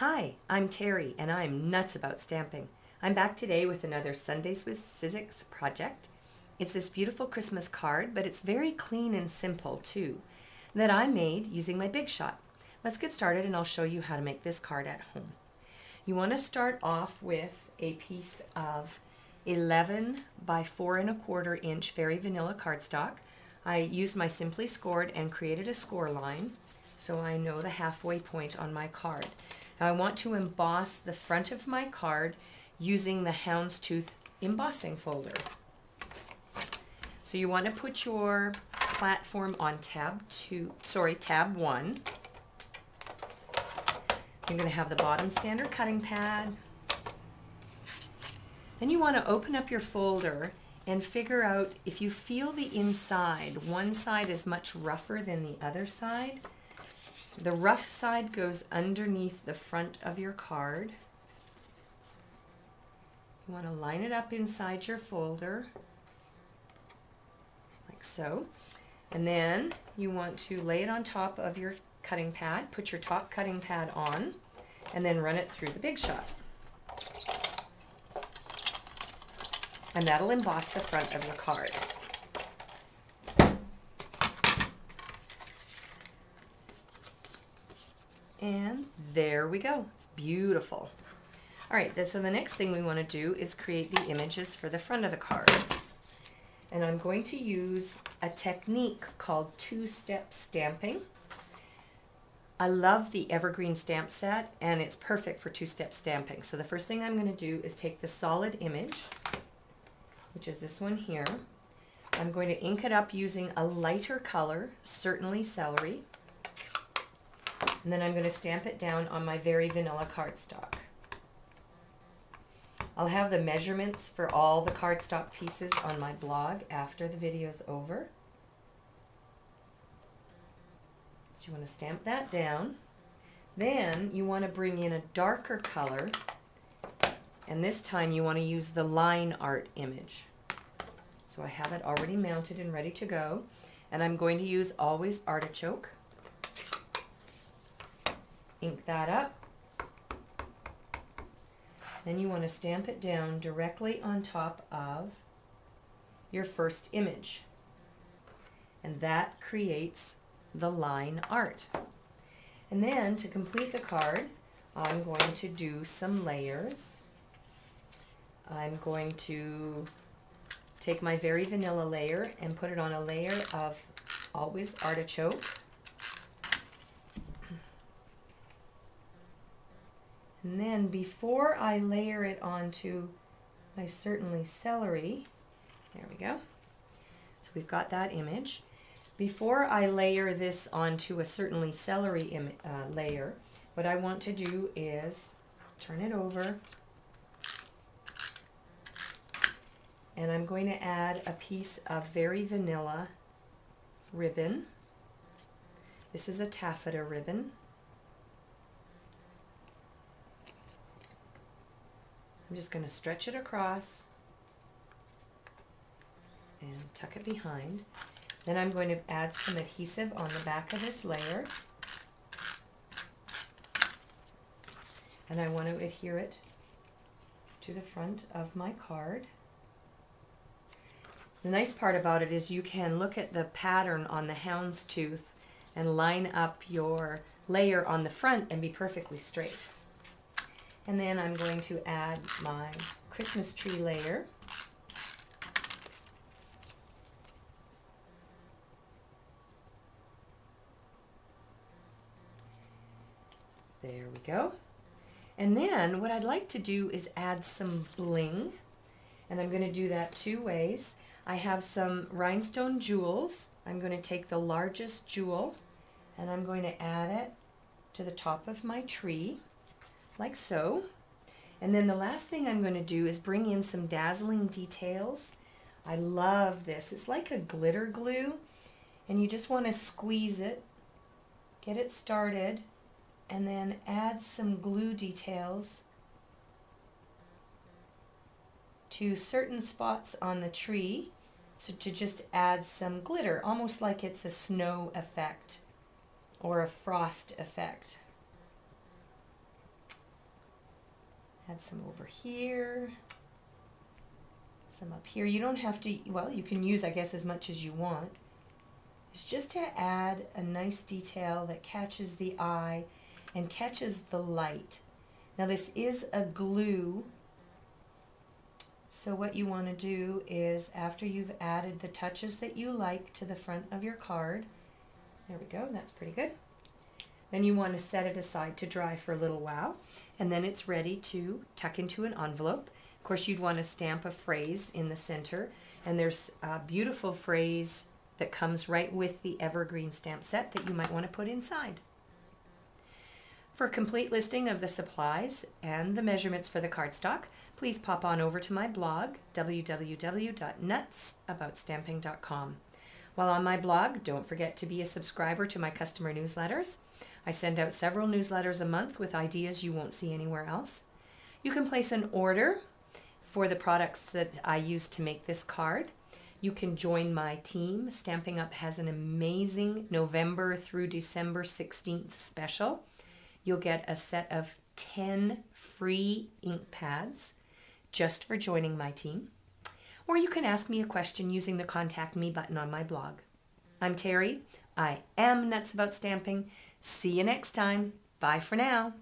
Hi, I'm Terry and I'm nuts about stamping. I'm back today with another Sundays with Sizzix project. It's this beautiful Christmas card, but it's very clean and simple too, that I made using my Big Shot. Let's get started and I'll show you how to make this card at home. You want to start off with a piece of 11 by 4¼ inch Very Vanilla cardstock. I used my Simply Scored and created a score line so I know the halfway point on my card. Now I want to emboss the front of my card using the houndstooth embossing folder. So you want to put your platform on tab 1. You're going to have the bottom standard cutting pad. Then you want to open up your folder and figure out if you feel the inside. One side is much rougher than the other side. The rough side goes underneath the front of your card. You want to line it up inside your folder, like so. And then you want to lay it on top of your cutting pad, put your top cutting pad on, and then run it through the Big Shot. And that'll emboss the front of your card. And there we go. It's beautiful. All right, so the next thing we want to do is create the images for the front of the card. And I'm going to use a technique called two-step stamping. I love the Evergreen stamp set, and it's perfect for two-step stamping. So the first thing I'm going to do is take the solid image, which is this one here. I'm going to ink it up using a lighter color, certainly celery. And then I'm going to stamp it down on my Very Vanilla cardstock. I'll have the measurements for all the cardstock pieces on my blog after the video's over. So you want to stamp that down. Then you want to bring in a darker color, and this time you want to use the line art image. So I have it already mounted and ready to go, and I'm going to use Always Artichoke. Ink that up. Then you want to stamp it down directly on top of your first image. And that creates the line art. And then to complete the card, I'm going to do some layers. I'm going to take my Very Vanilla layer and put it on a layer of Always Artichoke. And then before I layer it onto my Certainly Celery, there we go. So we've got that image. Before I layer this onto a Certainly Celery layer, what I want to do is turn it over, and I'm going to add a piece of Very Vanilla ribbon. This is a taffeta ribbon. I'm just going to stretch it across and tuck it behind. Then I'm going to add some adhesive on the back of this layer. And I want to adhere it to the front of my card. The nice part about it is you can look at the pattern on the houndstooth and line up your layer on the front and be perfectly straight. And then I'm going to add my Christmas tree layer. There we go. And then what I'd like to do is add some bling. And I'm going to do that two ways. I have some rhinestone jewels. I'm going to take the largest jewel and I'm going to add it to the top of my tree, like so. And then the last thing I'm going to do is bring in some dazzling details. I love this. It's like a glitter glue, and you just want to squeeze it, get it started, and then add some glue details to certain spots on the tree, so to just add some glitter, almost like it's a snow effect or a frost effect. Add some over here. Some up here. You don't have to, well, you can use, I guess, as much as you want. It's just to add a nice detail that catches the eye and catches the light. Now this is a glue, so what you want to do is, after you've added the touches that you like to the front of your card, there we go, that's pretty good. Then you want to set it aside to dry for a little while, and then it's ready to tuck into an envelope. Of course, you'd want to stamp a phrase in the center, and there's a beautiful phrase that comes right with the Evergreen stamp set that you might want to put inside. For a complete listing of the supplies and the measurements for the cardstock, please pop on over to my blog, www.nutsaboutstamping.com. While on my blog, don't forget to be a subscriber to my customer newsletters. I send out several newsletters a month with ideas you won't see anywhere else. You can place an order for the products that I use to make this card. You can join my team. Stampin' Up! Has an amazing November through December 16th special. You'll get a set of 10 free ink pads just for joining my team. Or you can ask me a question using the Contact Me button on my blog. I'm Terry. I am Nuts About Stamping. See you next time. Bye for now.